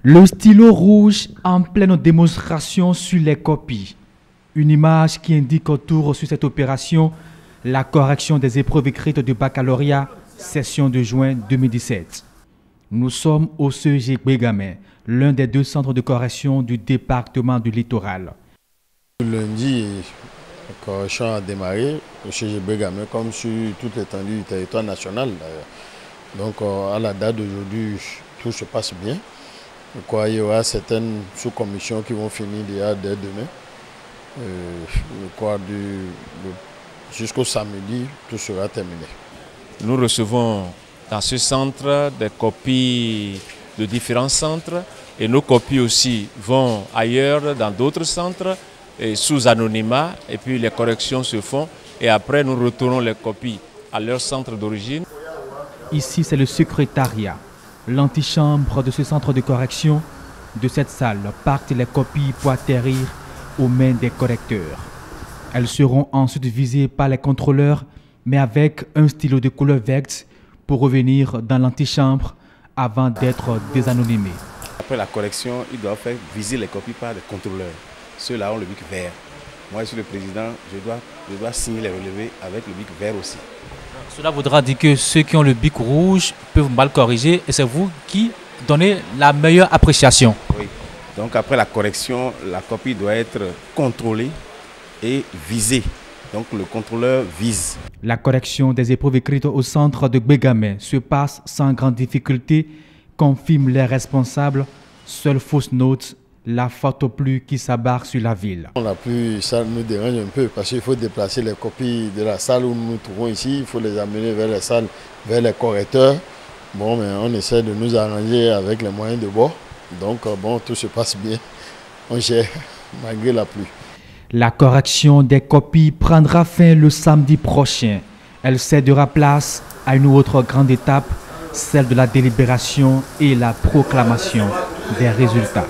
Le stylo rouge en pleine démonstration sur les copies. Une image qui indique autour sur cette opération la correction des épreuves écrites de baccalauréat, session de juin 2017. Nous sommes au CEG Bégamé, l'un des deux centres de correction du département du Littoral. Lundi, la correction a démarré au CEG Bégamé comme sur toute l'étendue du territoire national d'ailleurs. Donc à la date d'aujourd'hui, tout se passe bien. Il y aura certaines sous-commissions qui vont finir déjà dès demain. Jusqu'au samedi, tout sera terminé. Nous recevons dans ce centre des copies de différents centres et nos copies aussi vont ailleurs dans d'autres centres et sous anonymat et puis les corrections se font et après nous retournons les copies à leur centre d'origine. Ici c'est le secrétariat. L'antichambre de ce centre de correction, de cette salle, partent les copies pour atterrir aux mains des correcteurs. Elles seront ensuite visées par les contrôleurs, mais avec un stylo de couleur verte pour revenir dans l'antichambre avant d'être désanonymées. Après la correction, ils doivent faire viser les copies par les contrôleurs. Ceux-là ont le bic vert. Moi, je suis le président, je dois signer les relevés avec le bic vert aussi. Cela voudra dire que ceux qui ont le bic rouge peuvent mal corriger et c'est vous qui donnez la meilleure appréciation. Oui. Donc après la correction, la copie doit être contrôlée et visée. Donc le contrôleur vise. La correction des épreuves écrites au centre de Bégamé se passe sans grande difficulté, confirment les responsables. Seule fausse note, la photo pluie qui s'abarre sur la ville. La pluie, ça nous dérange un peu parce qu'il faut déplacer les copies de la salle où nous nous trouvons ici. Il faut les amener vers les salles, vers les correcteurs. Bon, mais on essaie de nous arranger avec les moyens de bord. Donc bon, tout se passe bien. On gère malgré la pluie. La correction des copies prendra fin le samedi prochain. Elle cédera place à une autre grande étape, celle de la délibération et la proclamation des résultats.